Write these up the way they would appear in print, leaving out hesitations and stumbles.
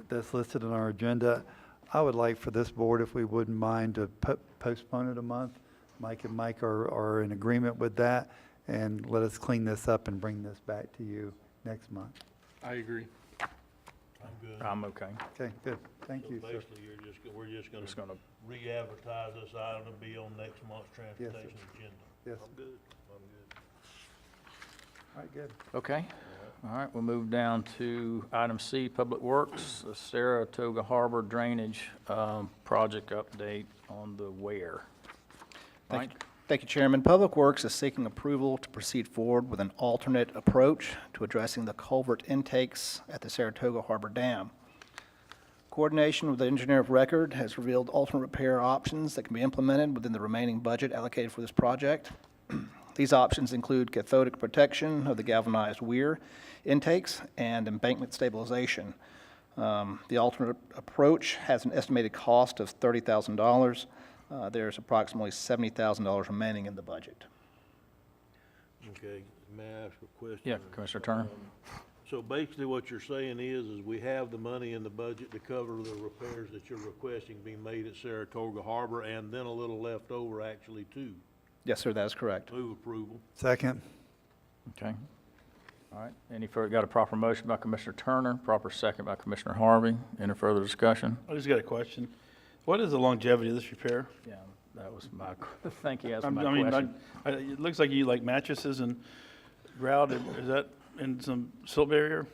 that's listed on our agenda. I would like for this board, if we wouldn't mind, to postpone it a month. Mike and Mike are in agreement with that, and let us clean this up and bring this back to you next month. I agree. I'm good. I'm okay. Okay, good. Thank you, sir. Basically, we're just gonna re-advertise this item to be on next month's transportation agenda. Yes. I'm good. I'm good. All right, good. Okay. All right, we'll move down to item C, Public Works, the Saratoga Harbor Drainage Project update on the where. Mike? Thank you, Chairman. Public Works is seeking approval to proceed forward with an alternate approach to addressing the culvert intakes at the Saratoga Harbor Dam. Coordination with the engineer of record has revealed alternate repair options that can be implemented within the remaining budget allocated for this project. These options include cathodic protection of the galvanized weir intakes and embankment stabilization. The alternate approach has an estimated cost of $30,000. There's approximately $70,000 remaining in the budget. Okay, may I ask a question? Yeah, Commissioner Turner. So basically what you're saying is we have the money in the budget to cover the repairs that you're requesting be made at Saratoga Harbor, and then a little left over actually too. Yes, sir, that is correct. Move approval. Second. Okay. All right. Any further, got a proper motion by Commissioner Turner, proper second by Commissioner Harvey. Any further discussion? I just got a question. What is the longevity of this repair? Yeah, that was my, thank you, that's I my mean, question. it looks like you like mattresses and grout. Is that in some silt barrier?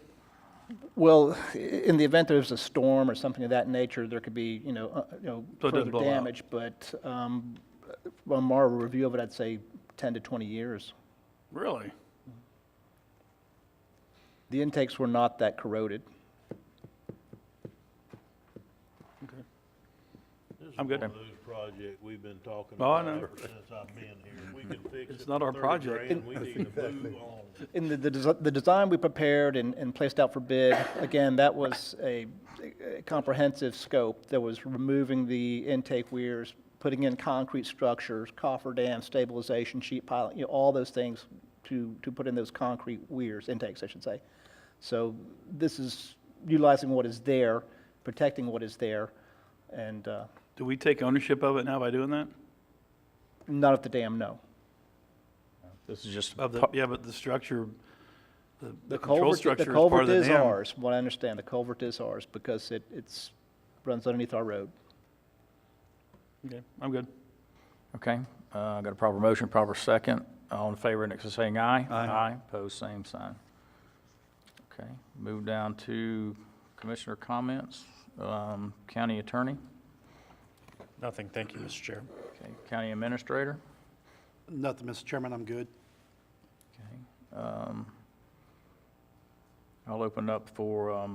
Well, in the event there's a storm or something of that nature, there could be, So it doesn't further blow out. damage, but from our review of it, I'd say 10 to 20 years. Really? The intakes were not that corroded. Okay. This is I'm good. one of those projects we've been talking Oh, I about know. ever since I've been here. If we can fix it. It's not for our 30 project. grand, we need to move on. In the design we prepared and placed out for bid, again, that was a comprehensive scope. That was removing the intake weirs, putting in concrete structures, cofferdam, stabilization, sheet piling, all those things to put in those concrete weirs, intakes, I should say. So this is utilizing what is there, protecting what is there, and Do we take ownership of it now by doing that? not at the dam, no. This is just, Yeah, but the structure, the The control culvert, the structure is part of culvert the is dam. ours, what I understand, the culvert is ours because it's runs underneath our road. Okay, I'm good. okay, got a proper motion, proper second. All in favor, next to saying aye. Aye. Aye, pose same sign. Okay, move down to commissioner comments. County attorney, Nothing, thank you, Mr. Chair. okay, county administrator, Nothing, Mr. Chairman, I'm good. okay. I'll open up for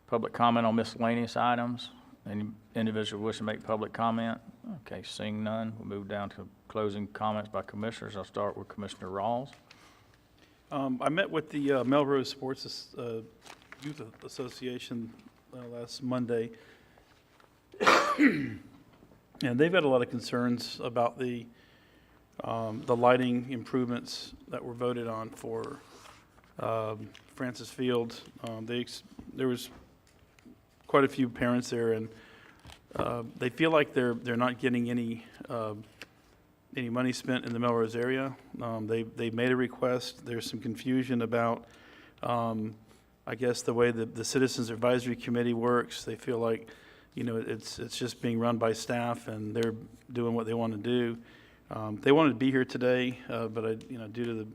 public comment on miscellaneous items. Any individual wish to make public comment? Okay, seeing none, we'll move down to closing comments by commissioners. I'll start with Commissioner Rawls. I met with the Melrose Sports Youth Association last Monday, and they've had a lot of concerns about the lighting improvements that were voted on for Francis Field. There was quite a few parents there, and they feel like they're not getting any money spent in the Melrose area. They made a request. There's some confusion about, I guess, the way the Citizens Advisory Committee works. They feel like, it's just being run by staff, and they're doing what they want to do. They wanted to be here today, but due to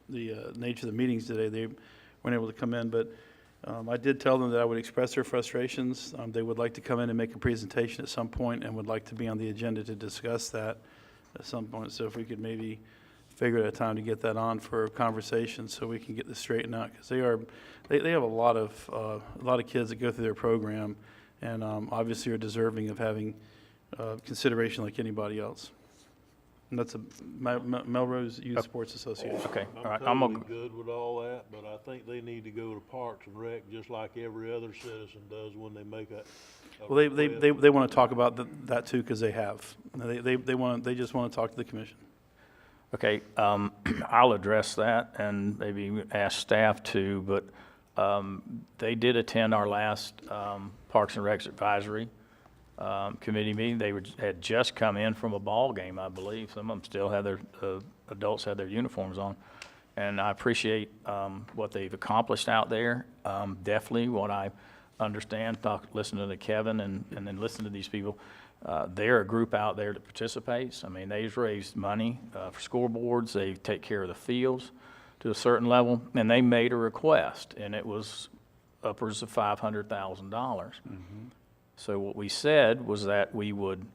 the nature of the meetings today, they weren't able to come in. But I did tell them that I would express their frustrations. They would like to come in and make a presentation at some point and would like to be on the agenda to discuss that at some point. So if we could maybe figure out a time to get that on for a conversation so we can get this straightened out, because they have a lot of kids that go through their program, and obviously are deserving of having consideration like anybody else. And that's a Melrose Youth Sports Association. Okay, all right. I'm totally good with all that, but I think they need to go to Parks and Rec just like every other citizen does when they make a Well, they want to talk about that too, because they have. They just want to talk to the commission. Okay, I'll address that and maybe ask staff to, but They did attend our last Parks and Recs Advisory Committee meeting. They had just come in from a ball game, I believe. Some of them still had their, adults had their uniforms on. And I appreciate what they've accomplished out there. Definitely what I understand, listening to Kevin and then listening to these people, they're a group out there that participates. I mean, they've raised money for scoreboards. They take care of the fields to a certain level, and they made a request, and it was upwards of $500,000. So what we said was that we would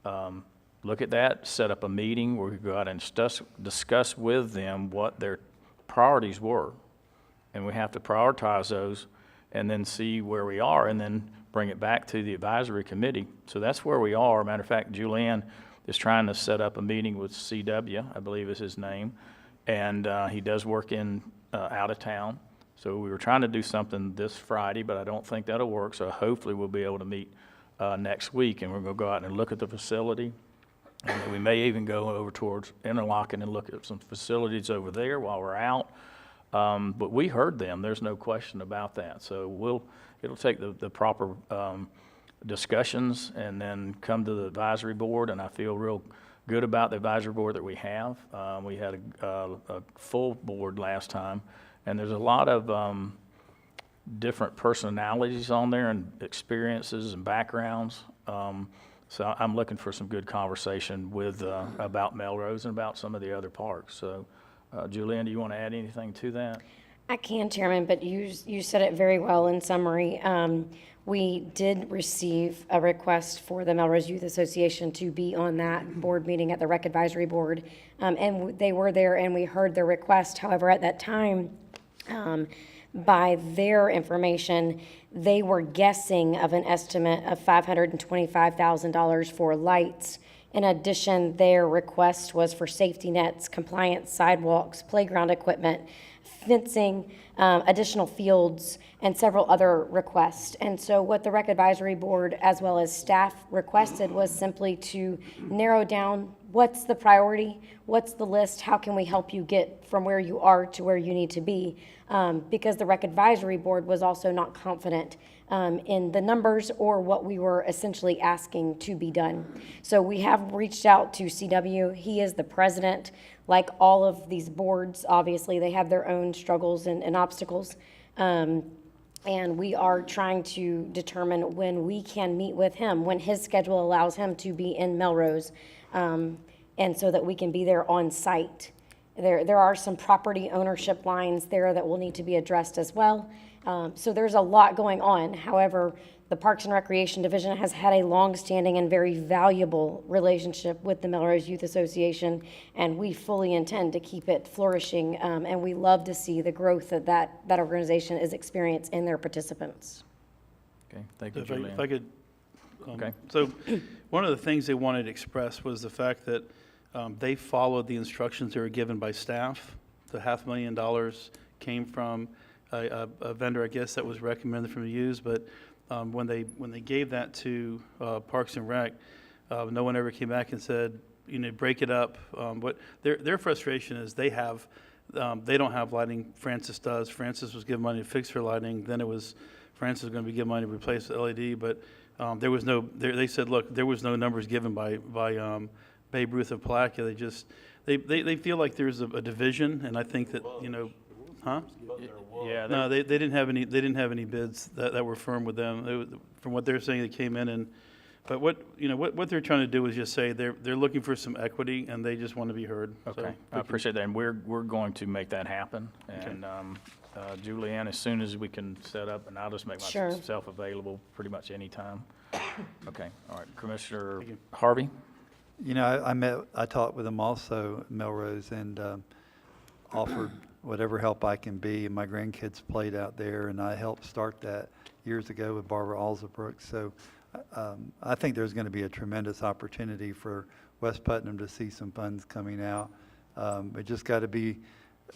look at that, set up a meeting where we could go out and discuss with them what their priorities were. And we have to prioritize those and then see where we are and then bring it back to the advisory committee. So that's where we are. Matter of fact, Julianne is trying to set up a meeting with CW, I believe is his name. And he does work in out of town. So we were trying to do something this Friday, but I don't think that'll work. So hopefully we'll be able to meet next week, and we're going to go out and look at the facility. And we may even go over towards Interlochen and look at some facilities over there while we're out. But we heard them. There's no question about that. So it'll take the proper discussions and then come to the advisory board, and I feel real good about the advisory board that we have. We had a full board last time, and there's a lot of different personalities on there and experiences and backgrounds. So I'm looking for some good conversation about Melrose and about some of the other parks. So, Julianne, do you want to add anything to that? I can, Chairman, but you said it very well in summary. We did receive a request for the Melrose Youth Association to be on that board meeting at the Rec Advisory Board, and they were there, and we heard their request. However, at that time, by their information, they were guessing of an estimate of $525,000 for lights. In addition, their request was for safety nets, compliance sidewalks, playground equipment, fencing, additional fields, and several other requests. And so what the Rec Advisory Board, as well as staff, requested was simply to narrow down what's the priority, what's the list, how can we help you get from where you are to where you need to be, because the Rec Advisory Board was also not confident in the numbers or what we were essentially asking to be done. So we have reached out to CW. He is the president. Like all of these boards, obviously, they have their own struggles and obstacles. And we are trying to determine when we can meet with him, when his schedule allows him to be in Melrose, and so that we can be there on site. There are some property ownership lines there that will need to be addressed as well. So there's a lot going on. However, the Parks and Recreation Division has had a long-standing and very valuable relationship with the Melrose Youth Association, and we fully intend to keep it flourishing, and we love to see the growth that organization is experiencing in their participants. Okay, thank you, If I Julianne. could, Okay. so one of the things they wanted to express was the fact that they followed the instructions they were given by staff. The $500,000 came from a vendor, I guess, that was recommended from the use, but when they gave that to Parks and Rec, no one ever came back and said, break it up. What their frustration is they don't have lighting. Francis does. Francis was given money to fix her lighting. Then it was Francis was going to be given money to replace the LED, but there was no. They said, look, there was no numbers given by Babe Ruth of Placa. They feel like there's a division, and I think that huh? Yeah, No, they didn't have any. They didn't have any bids that were firm with them. From what they're saying, they came in but what they're trying to do is just say they're looking for some equity and they just want to be heard. okay, So I appreciate that, and we're going to make that happen. And Julianne, as soon as we can set up, and I'll just make Sure. myself available pretty much any time. Okay, all right, Commissioner Harvey? I talked with them also, Melrose, and offered whatever help I can be. My grandkids played out there, and I helped start that years ago with Barbara Alsabrook. So I think there's going to be a tremendous opportunity for West Putnam to see some funds coming out. It just got to be,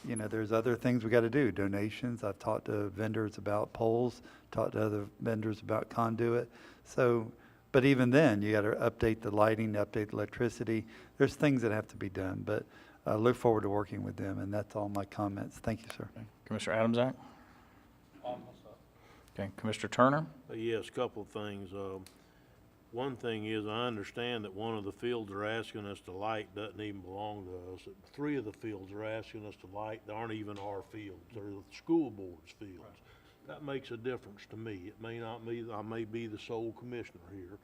there's other things we got to do. Donations. I've talked to vendors about poles, talked to other vendors about conduit. So, but even then, you got to update the lighting, update the electricity. There's things that have to be done, but I look forward to working with them, and that's all my comments. Thank you, sir. Commissioner Adamczak? Okay, Commissioner Turner? Yes, a couple of things. One thing is, I understand that one of the fields they're asking us to light doesn't even belong to us. 3 of the fields they're asking us to light aren't even our fields, they're the school board's fields. That makes a difference to me. It may not be, I may be the sole commissioner here,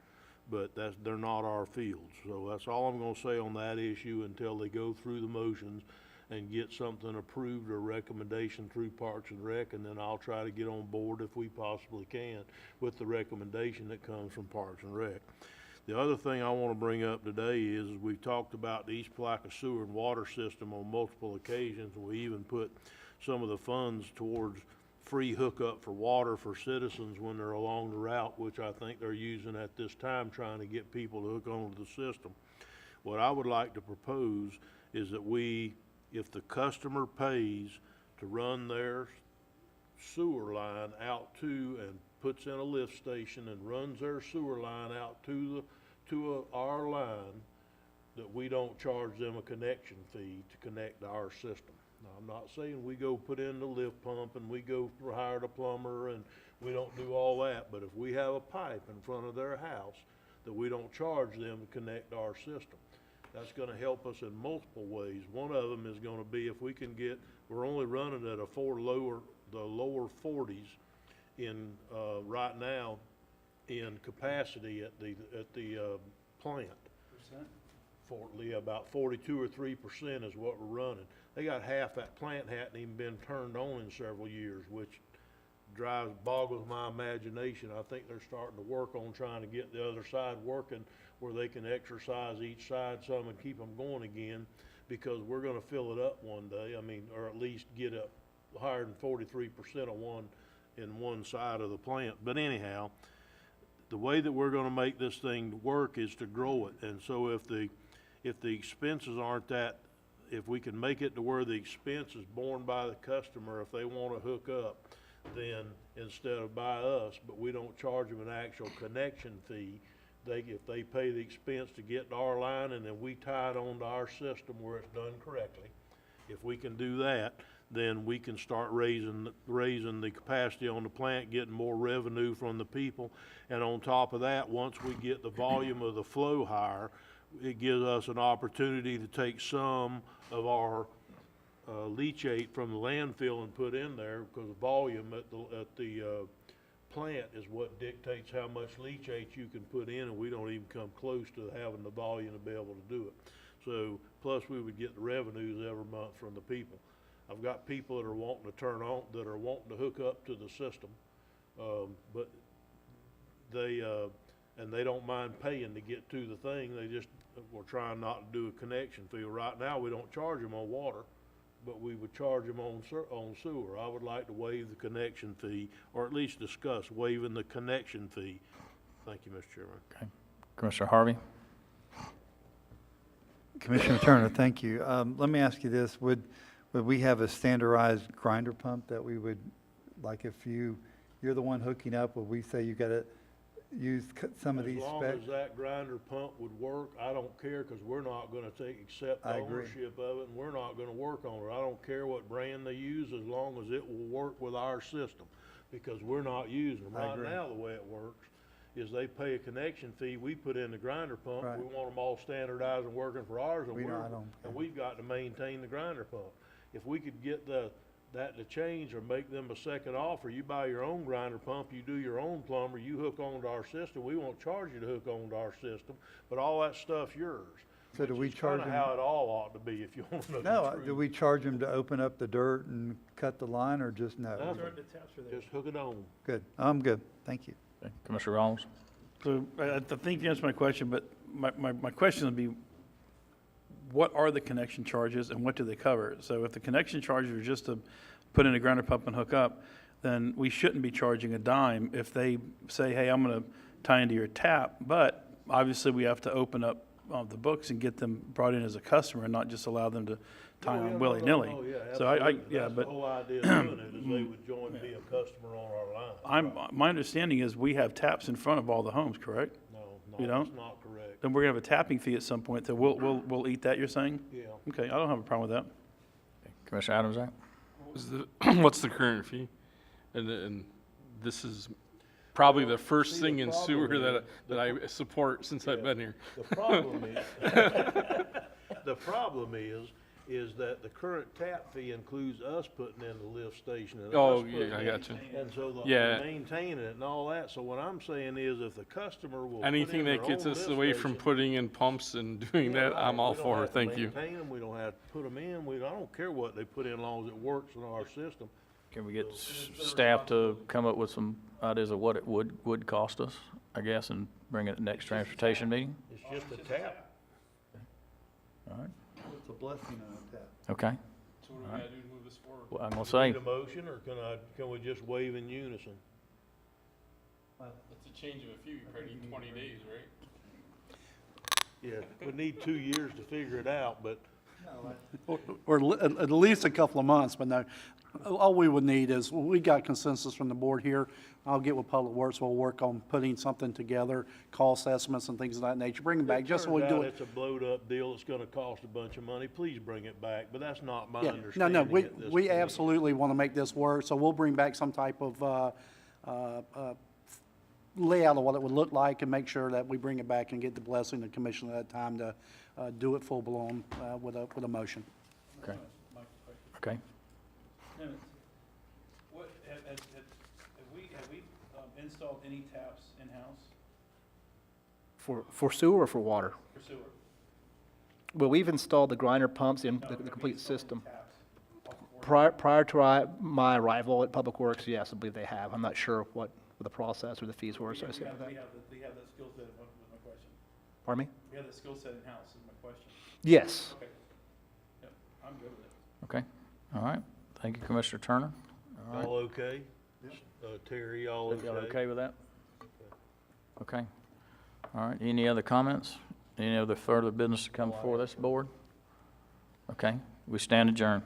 but they're not our fields. So that's all I'm gonna say on that issue until they go through the motions and get something approved or recommendation through Parks and Rec, and then I'll try to get on board if we possibly can with the recommendation that comes from Parks and Rec. The other thing I want to bring up today is we've talked about the East Placa sewer and water system on multiple occasions. We even put some of the funds towards free hookup for water for citizens when they're along the route, which I think they're using at this time, trying to get people to hook onto the system. What I would like to propose is that if the customer pays to run their sewer line out to and puts in a lift station and runs their sewer line out to our line, that we don't charge them a connection fee to connect to our system. Now, I'm not saying we go put in the lift pump and we go hire a plumber and we don't do all that, but if we have a pipe in front of their house, that we don't charge them to connect to our system. That's gonna help us in multiple ways. One of them is gonna be if we can we're only running at the lower 40s in, right now in capacity at the plant. About 42 or 3% is what we're running. They got half that plant hadn't even been turned on in several years, which boggles my imagination. I think they're starting to work on trying to get the other side working where they can exercise each side some and keep them going again, because we're gonna fill it up one day. I mean, or at least get up higher than 43% in one side of the plant. But anyhow, the way that we're gonna make this thing work is to grow it. And so if the expenses aren't that, if we can make it to where the expense is borne by the customer if they wanna hook up, then instead of by us, but we don't charge them an actual connection fee, if they pay the expense to get to our line and then we tie it onto our system where it's done correctly, if we can do that, then we can start raising the capacity on the plant, getting more revenue from the people. And on top of that, once we get the volume of the flow higher, it gives us an opportunity to take some of our leachate from the landfill and put in there, because the volume at the plant is what dictates how much leachate you can put in, and we don't even come close to having the volume to be able to do it. So, plus we would get the revenues every month from the people. I've got people that are wanting to hook up to the system, but they don't mind paying to get to the thing. We're trying not to do a connection fee. Right now, we don't charge them on water, but we would charge them on sewer. I would like to waive the connection fee, or at least discuss waiving the connection fee. Thank you, Mr. Chairman. Okay. Commissioner Harvey? Commissioner Turner, thank you. Let me ask you this, would we have a standardized grinder pump that we would, like if you're the one hooking up, would we say you gotta use some of these As long specs? as that grinder pump would work, I don't care, because we're not gonna accept I agree. ownership of it, and we're not gonna work on it. I don't care what brand they use, as long as it will work with our system, because we're not using them. I Right agree. now, the way it works is they pay a connection fee, we put in the grinder pump, Right. we want them all standardized and working for ours, and We don't- I don't care. we've got to maintain the grinder pump. If we could get that to change, or make them a second offer, you buy your own grinder pump, you do your own plumber, you hook onto our system, we won't charge you to hook onto our system, but all that stuff's yours. So do which we is charge kinda them? how it all ought to be, if you want to know the No, truth. do we charge them to open up the dirt and cut the line, or just no? Nothing. Just hook it on. Good, I'm good, thank you. Okay. Commissioner Rawls? So I think you answered my question, but my question would be, what are the connection charges and what do they cover? So if the connection charges are just to put in a grinder pump and hook up, then we shouldn't be charging a dime if they say, hey, I'm gonna tie into your tap, but obviously we have to open up the books and get them brought in as a customer and not just allow them to tie Oh, yeah, on no, willy-nilly. no, yeah, So absolutely. yeah, That's but the whole idea of doing it, is they would join and be a customer on our line. my understanding is we have taps in front of all the homes, correct? No, You that's don't? not correct. Then we're gonna have a tapping fee at some point, so we'll eat that, you're saying? Yeah. Okay, I don't have a problem with that. Commissioner Adams? What's the current fee? And this is probably the first See, thing the in problem sewer is- that I support since I've been here. The problem is, the problem is that the current tap fee includes us putting in the lift station and Oh, us putting yeah, I in- got you. And so the Yeah. maintaining it and all that. So what I'm saying is if the customer will put Anything in that their gets own us lift away from station- putting in pumps and doing Yeah, that, right. I'm all We don't for. have to Thank you. Maintain them, we don't have to put them in, I don't care what they put in, as long as it works in our system. Can we get staff to come up with some ideas of what it would cost us, I guess, and bring it to the next transportation meeting? It's just a tap. All right, It's a blessing on that. okay. So what do we gotta do to move this forward? Well, I'm gonna Need say, a motion, or can we just wave in unison? It's a change of a few, you probably need 20 days, right? Yeah, we need 2 years to figure it out, but Or at least a couple of months, but no. All we would need is, we got consensus from the board here. I'll get with Public Works, we'll work on putting something together, cost estimates and things of that nature, bring them back, just so we turns do out it. it's a blowed-up deal, it's gonna cost a bunch of money, please bring it back, but that's not my Yeah, understanding we at this we point. absolutely want to make this work, so we'll bring back some type of layout of what it would look like and make sure that we bring it back and get the blessing of the commission at that time to do it full-blown with a motion. okay, okay. What, have we installed any taps in-house For sewer or for water? for sewer? Well, we've installed the grinder pumps in the Have we complete installed system. taps off of board? Prior to my arrival at Public Works, yes, I believe they have. I'm not sure what the process or the fees were We associated have, with we that. have the, we have that skill set, was my question. Pardon me? We have that skill set in-house, is my question. Yes. Okay. Yep, I'm good with it. Okay, all right. Thank you, Commissioner Turner. All right. All okay? Terry, all okay? Y'all okay with that? Okay. All right, any other comments? Any other further business to come before this board? Okay, we stand adjourned.